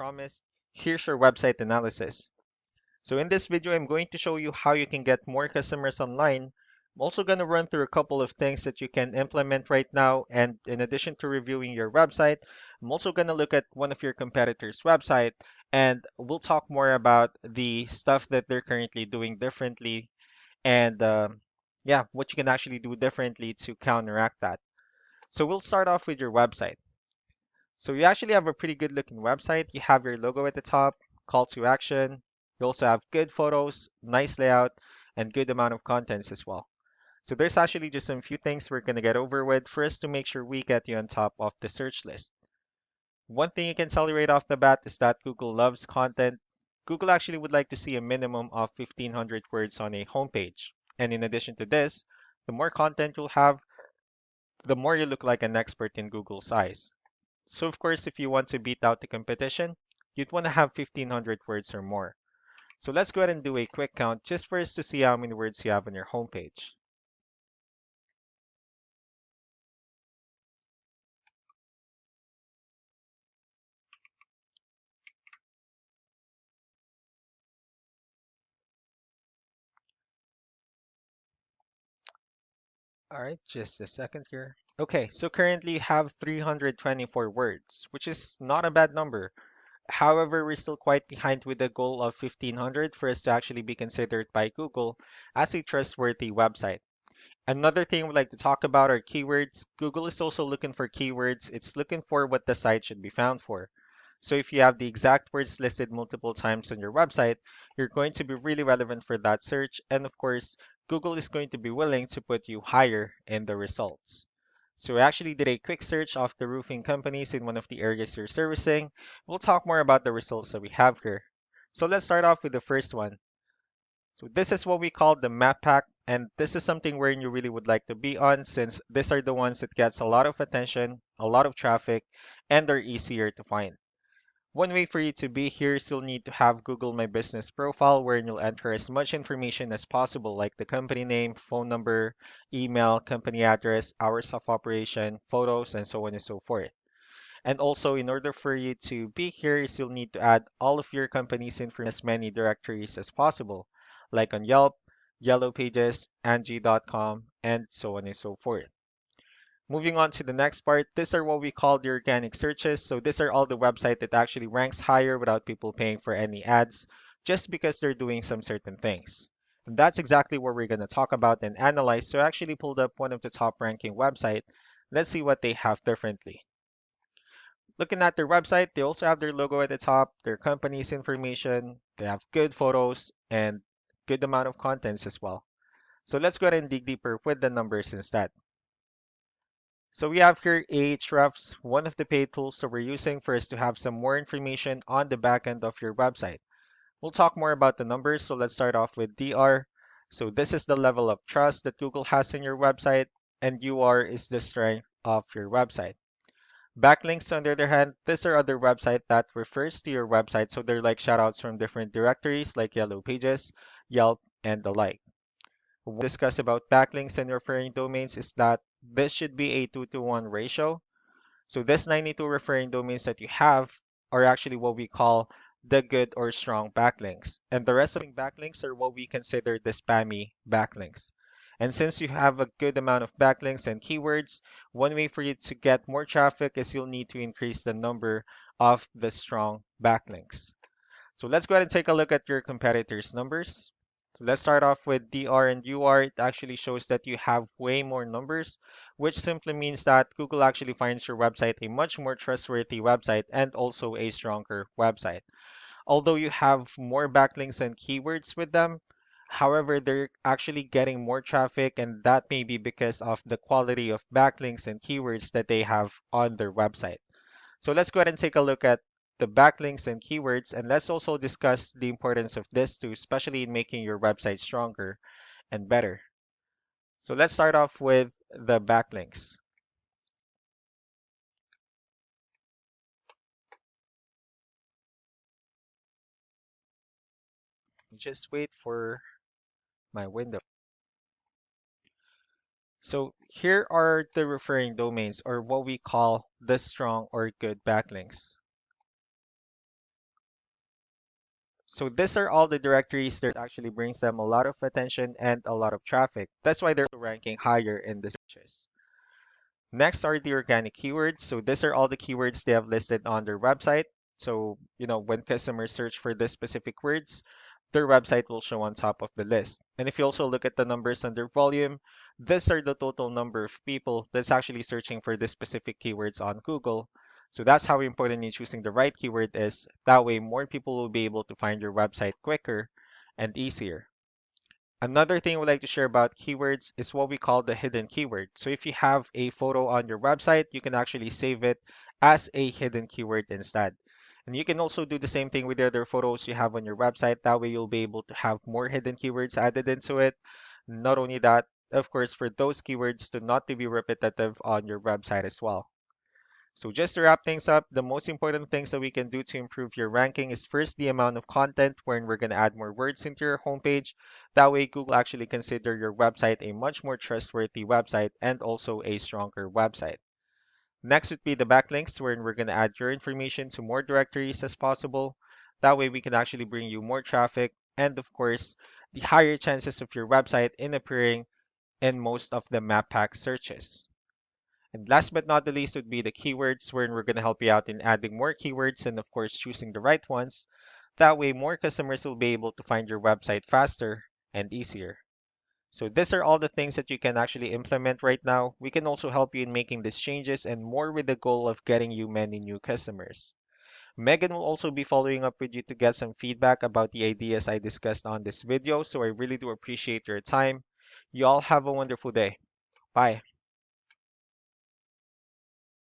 promised, here's your website analysis. So in this video, I'm going to show you how you can get more customers online. I'm also going to run through a couple of things that you can implement right now. And in addition to reviewing your website, I'm also going to look at one of your competitors' website and we'll talk more about the stuff that they're currently doing differently and yeah, what you can actually do differently to counteract that. So we'll start off with your website. So you actually have a pretty good looking website. You have your logo at the top, call to action. You also have good photos, nice layout, and good amount of contents as well. So there's actually just some few things we're gonna get over with first to make sure we get you on top of the search list. One thing you can tell you right off the bat is that Google loves content. Google actually would like to see a minimum of 1,500 words on a homepage. And in addition to this, the more content you'll have, the more you look like an expert in Google's eyes. So of course, if you want to beat out the competition, you'd want to have 1,500 words or more. So let's go ahead and do a quick count just for us to see how many words you have on your homepage. All right, just a second here. Okay, so currently you have 324 words, which is not a bad number. However, we're still quite behind with the goal of 1,500 for us to actually be considered by Google as a trustworthy website. Another thing we'd like to talk about are keywords. Google is also looking for keywords. It's looking for what the site should be found for. So if you have the exact words listed multiple times on your website, you're going to be really relevant for that search. And of course, Google is going to be willing to put you higher in the results. So we actually did a quick search of the roofing companies in one of the areas you're servicing. We'll talk more about the results that we have here. So let's start off with the first one. So this is what we call the map pack, and this is something where you really would like to be on since these are the ones that gets a lot of attention, a lot of traffic, and are easier to find. One way for you to be here is you'll need to have Google My Business profile where you'll enter as much information as possible like the company name, phone number, email, company address, hours of operation, photos, and so on and so forth. And also, in order for you to be here, is you'll need to add all of your company's information as many directories as possible, like on Yelp, Yellow Pages, Angie.com, and so on and so forth. Moving on to the next part, these are what we call the organic searches. So these are all the website that actually ranks higher without people paying for any ads, just because they're doing some certain things. And that's exactly what we're going to talk about and analyze. So I actually pulled up one of the top ranking website. Let's see what they have differently. Looking at their website, they also have their logo at the top, their company's information, they have good photos and good amount of contents as well. So let's go ahead and dig deeper with the numbers instead. So we have here Ahrefs, one of the paid tools that we're using for us to have some more information on the back end of your website. We'll talk more about the numbers, so let's start off with DR. So this is the level of trust that Google has in your website, and UR is the strength of your website. Backlinks, on the other hand, these are other website that refers to your website, so they're like shoutouts from different directories like Yellow Pages, Yelp, and the like. What we'll discuss about backlinks and referring domains is that this should be a 2-to-1 ratio. So this 92 referring domains that you have are actually what we call the good or strong backlinks. And the rest of the backlinks are what we consider the spammy backlinks. And since you have a good amount of backlinks and keywords, one way for you to get more traffic is you'll need to increase the number of the strong backlinks. So let's go ahead and take a look at your competitors' numbers. So let's start off with DR and UR. It actually shows that you have way more numbers, which simply means that Google actually finds your website a much more trustworthy website and also a stronger website. Although you have more backlinks and keywords with them, however, they're actually getting more traffic, and that may be because of the quality of backlinks and keywords that they have on their website. So let's go ahead and take a look at the backlinks and keywords, and let's also discuss the importance of this too, especially in making your website stronger and better. So let's start off with the backlinks. Just wait for my window. So here are the referring domains or what we call the strong or good backlinks. So these are all the directories that actually brings them a lot of attention and a lot of traffic. That's why they're ranking higher in the searches. Next are the organic keywords. So these are all the keywords they have listed on their website. So, when customers search for these specific words, their website will show on top of the list. And if you also look at the numbers under volume, these are the total number of people that's actually searching for this specific keywords on Google. So that's how important you choosing the right keyword is. That way, more people will be able to find your website quicker and easier. Another thing we'd like to share about keywords is what we call the hidden keyword. So if you have a photo on your website, you can actually save it as a hidden keyword instead. And you can also do the same thing with the other photos you have on your website. That way you'll be able to have more hidden keywords added into it. Not only that, of course, for those keywords to not to be repetitive on your website as well. So just to wrap things up, the most important things that we can do to improve your ranking is first the amount of content wherein we're going to add more words into your homepage. That way Google actually consider your website a much more trustworthy website and also a stronger website. Next would be the backlinks wherein we're going to add your information to more directories as possible. That way we can actually bring you more traffic and of course the higher chances of your website in appearing in most of the map pack searches. And last but not the least would be the keywords, wherein we're going to help you out in adding more keywords and, of course, choosing the right ones. That way, more customers will be able to find your website faster and easier. So these are all the things that you can actually implement right now. We can also help you in making these changes and more with the goal of getting you many new customers. Megan will also be following up with you to get some feedback about the ideas I discussed on this video, so I really do appreciate your time. You all have a wonderful day. Bye.